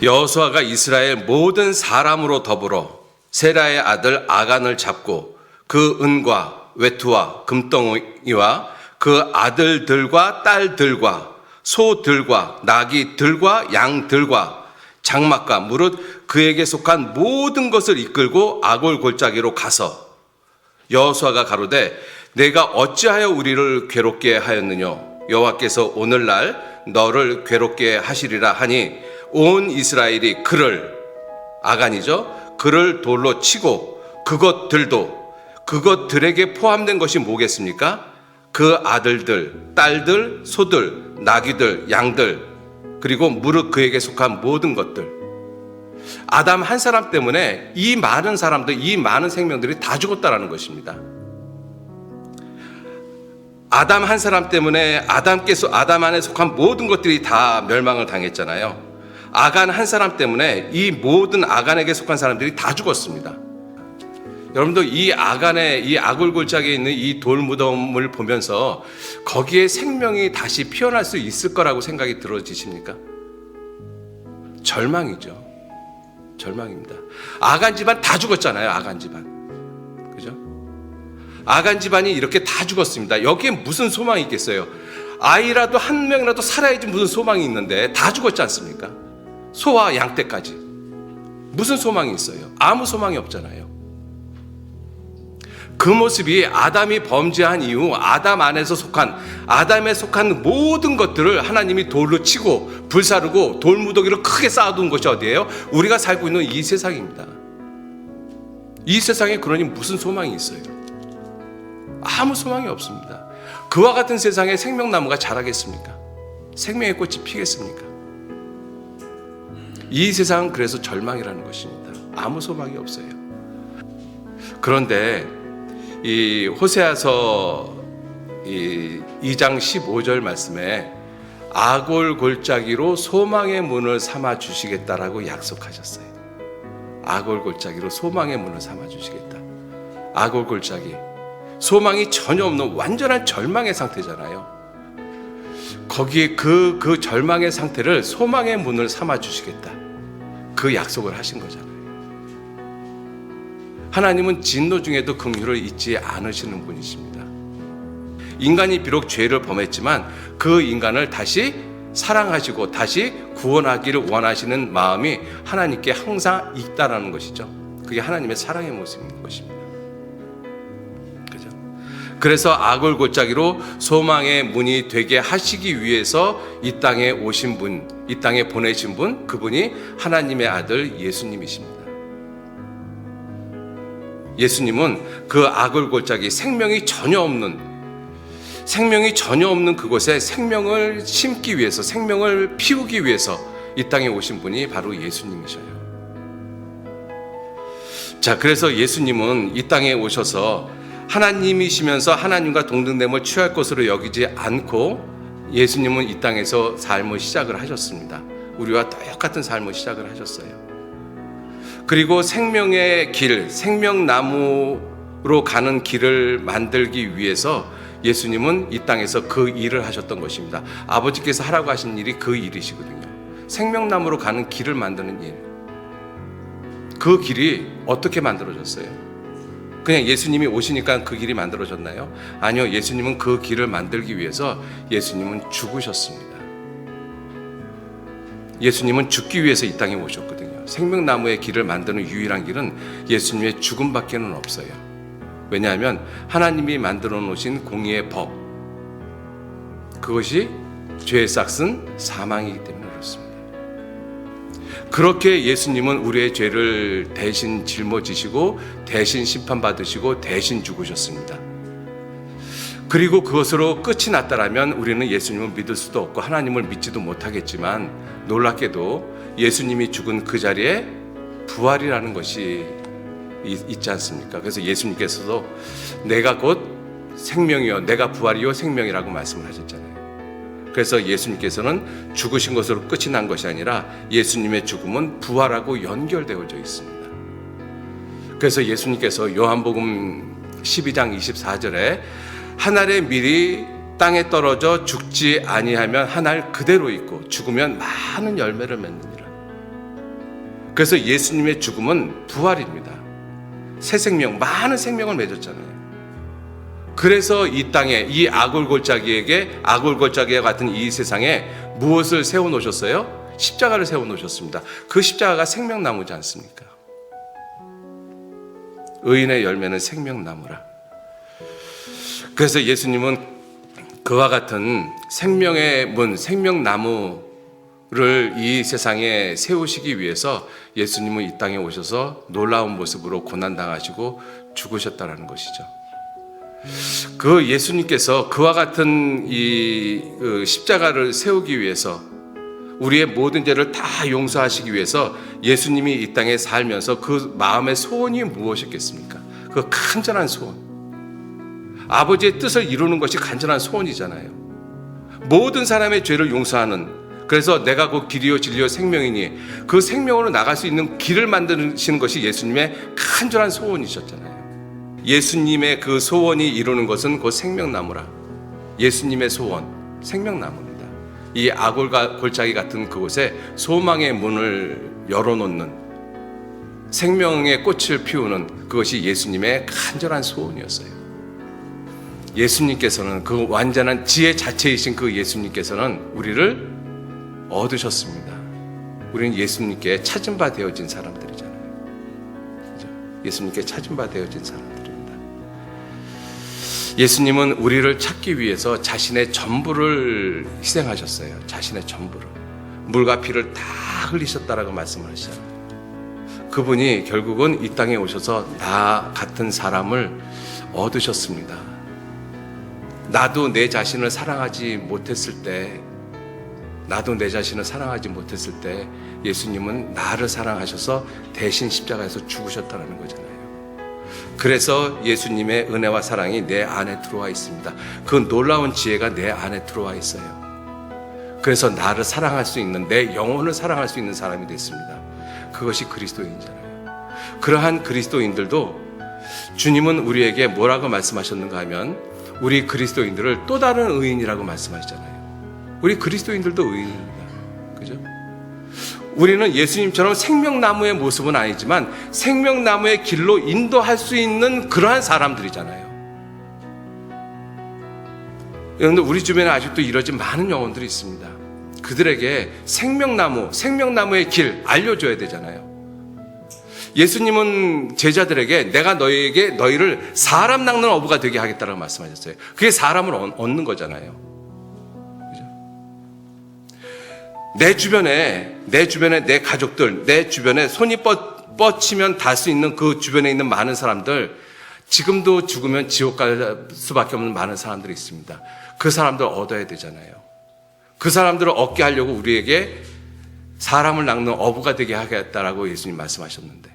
여호수아가 이스라엘 모든 사람으로 더불어 세라의 아들 아간을 잡고 그 은과 외투와 금덩이와 그 아들들과 딸들과 소들과 나귀들과 양들과 장막과 무릇 그에게 속한 모든 것을 이끌고 아골 골짜기로 가서 여호수아가 가로되 내가 어찌하여 우리를 괴롭게 하였느냐 여호와께서 오늘날 너를 괴롭게 하시리라 하니 온 이스라엘이 그를 아간이죠 그를 돌로 치고 그것들에게 포함된 것이 뭐겠습니까? 그 아들들, 딸들, 소들, 나귀들, 양들 그리고 무릇 그에게 속한 모든 것들. 아담 한 사람 때문에 이 많은 사람들, 이 많은 생명들이 다 죽었다라는 것입니다. 아담 한 사람 때문에 아담 안에 속한 모든 것들이 다 멸망을 당했잖아요. 아간 한 사람 때문에 이 모든 아간에게 속한 사람들이 다 죽었습니다. 여러분도 이 아간의 이 아골 골짜기에 있는 이 돌무덤을 보면서 거기에 생명이 다시 피어날 수 있을 거라고 생각이 들어지십니까? 절망이죠. 절망입니다. 아간 집안 다 죽었잖아요. 아간 집안. 그죠? 아간 집안이 이렇게 다 죽었습니다. 여기에 무슨 소망이 있겠어요? 아이라도 한 명이라도 살아야지 무슨 소망이 있는데 다 죽었지 않습니까? 소와 양떼까지. 무슨 소망이 있어요? 아무 소망이 없잖아요. 그 모습이 아담이 범죄한 이후 아담에 속한 모든 것들을 하나님이 돌로 치고 불사르고 돌무더기로 크게 쌓아둔 것이 어디예요? 우리가 살고 있는 이 세상입니다. 이 세상에 그러니 무슨 소망이 있어요? 아무 소망이 없습니다. 그와 같은 세상에 생명나무가 자라겠습니까? 생명의 꽃이 피겠습니까? 이 세상은 그래서 절망이라는 것입니다. 아무 소망이 없어요. 그런데 이 호세아서 2장 15절 말씀에 아골 골짜기로 소망의 문을 삼아 주시겠다라고 약속하셨어요. 아골 골짜기로 소망의 문을 삼아 주시겠다. 아골 골짜기. 소망이 전혀 없는 완전한 절망의 상태잖아요. 거기에 그 절망의 상태를 소망의 문을 삼아 주시겠다. 그 약속을 하신 거잖아요. 하나님은 진노 중에도 긍휼을 잊지 않으시는 분이십니다. 인간이 비록 죄를 범했지만 그 인간을 다시 사랑하시고 다시 구원하기를 원하시는 마음이 하나님께 항상 있다라는 것이죠. 그게 하나님의 사랑의 모습인 것입니다. 그죠? 그래서 아골 골짜기로 소망의 문이 되게 하시기 위해서 이 땅에 오신 분, 이 땅에 보내신 분, 그분이 하나님의 아들 예수님이십니다. 예수님은 그 아골 골짜기 생명이 전혀 없는 그곳에 생명을 심기 위해서 생명을 피우기 위해서 이 땅에 오신 분이 바로 예수님이셔요. 자, 그래서 예수님은 이 땅에 오셔서 하나님이시면서 하나님과 동등됨을 취할 것으로 여기지 않고 예수님은 이 땅에서 삶을 시작을 하셨습니다. 우리와 똑같은 삶을 시작을 하셨어요. 그리고 생명의 길, 생명나무로 가는 길을 만들기 위해서 예수님은 이 땅에서 그 일을 하셨던 것입니다. 아버지께서 하라고 하신 일이 그 일이시거든요. 생명나무로 가는 길을 만드는 일. 그 길이 어떻게 만들어졌어요? 그냥 예수님이 오시니까 그 길이 만들어졌나요? 아니요. 예수님은 그 길을 만들기 위해서 예수님은 죽으셨습니다. 예수님은 죽기 위해서 이 땅에 오셨거든요. 생명나무의 길을 만드는 유일한 길은 예수님의 죽음밖에는 없어요. 왜냐하면 하나님이 만들어 놓으신 공의의 법, 그것이 죄의 싹은 사망이기 때문에 그렇습니다. 그렇게 예수님은 우리의 죄를 대신 짊어지시고 대신 심판받으시고 대신 죽으셨습니다. 그리고 그것으로 끝이 났다라면 우리는 예수님을 믿을 수도 없고 하나님을 믿지도 못하겠지만 놀랍게도 예수님이 죽은 그 자리에 부활이라는 것이 있지 않습니까? 그래서 예수님께서도 내가 곧 생명이요 내가 부활이요 생명이라고 말씀을 하셨잖아요. 그래서 예수님께서는 죽으신 것으로 끝이 난 것이 아니라 예수님의 죽음은 부활하고 연결되어져 있습니다. 그래서 예수님께서 요한복음 12장 24절에 한 알의 밀이 땅에 떨어져 죽지 아니하면 한 알 그대로 있고 죽으면 많은 열매를 맺느니라. 그래서 예수님의 죽음은 부활입니다. 새 생명, 많은 생명을 맺었잖아요. 그래서 이 땅에 이 아골골짜기와 같은 이 세상에 무엇을 세워놓으셨어요? 십자가를 세워놓으셨습니다. 그 십자가가 생명나무지 않습니까? 의인의 열매는 생명나무라. 그래서 예수님은 그와 같은 생명의 문, 생명나무를 이 세상에 세우시기 위해서 예수님은 이 땅에 오셔서 놀라운 모습으로 고난당하시고 죽으셨다는 것이죠. 그 예수님께서 그와 같은 이 십자가를 세우기 위해서, 우리의 모든 죄를 다 용서하시기 위해서 예수님이 이 땅에 살면서 그 마음의 소원이 무엇이겠습니까? 그 간절한 소원, 아버지의 뜻을 이루는 것이 간절한 소원이잖아요. 모든 사람의 죄를 용서하는, 그래서 내가 그 길이요 진리요 생명이니 그 생명으로 나갈 수 있는 길을 만드시는 것이 예수님의 간절한 소원이셨잖아요. 예수님의 그 소원이 이루는 것은 곧 생명나무라. 예수님의 소원, 생명나무입니다. 이 아골골짜기 같은 그곳에 소망의 문을 열어놓는, 생명의 꽃을 피우는, 그것이 예수님의 간절한 소원이었어요. 예수님께서는, 그 완전한 지혜 자체이신 그 예수님께서는 우리를 얻으셨습니다. 우리는 예수님께 찾은 바 되어진 사람들이잖아요. 그죠? 예수님께 찾은 바 되어진 사람들입니다. 예수님은 우리를 찾기 위해서 자신의 전부를 희생하셨어요. 자신의 전부를. 물과 피를 다 흘리셨다라고 말씀을 하시잖아요. 그분이 결국은 이 땅에 오셔서 나 같은 사람을 얻으셨습니다. 나도 내 자신을 사랑하지 못했을 때, 예수님은 나를 사랑하셔서 대신 십자가에서 죽으셨다는 거잖아요. 그래서 예수님의 은혜와 사랑이 내 안에 들어와 있습니다. 그 놀라운 지혜가 내 안에 들어와 있어요. 그래서 나를 사랑할 수 있는, 내 영혼을 사랑할 수 있는 사람이 됐습니다. 그것이 그리스도인이잖아요. 그러한 그리스도인들도 주님은 우리에게 뭐라고 말씀하셨는가 하면, 우리 그리스도인들을 또 다른 의인이라고 말씀하시잖아요. 우리 그리스도인들도 의인입니다. 그죠? 우리는 예수님처럼 생명나무의 모습은 아니지만 생명나무의 길로 인도할 수 있는 그러한 사람들이잖아요. 여러분들, 우리 주변에 아직도 이러진 많은 영혼들이 있습니다. 그들에게 생명나무의 길 알려줘야 되잖아요. 예수님은 제자들에게 내가 너희를 사람 낚는 어부가 되게 하겠다라고 말씀하셨어요. 그게 사람을 얻는 거잖아요. 그죠? 내 주변에 내 가족들, 내 주변에 손이 뻗치면 닿을 수 있는 그 주변에 있는 많은 사람들, 지금도 죽으면 지옥 갈 수밖에 없는 많은 사람들이 있습니다. 그 사람들 얻어야 되잖아요. 그 사람들을 얻게 하려고 우리에게 사람을 낚는 어부가 되게 하겠다라고 예수님 말씀하셨는데,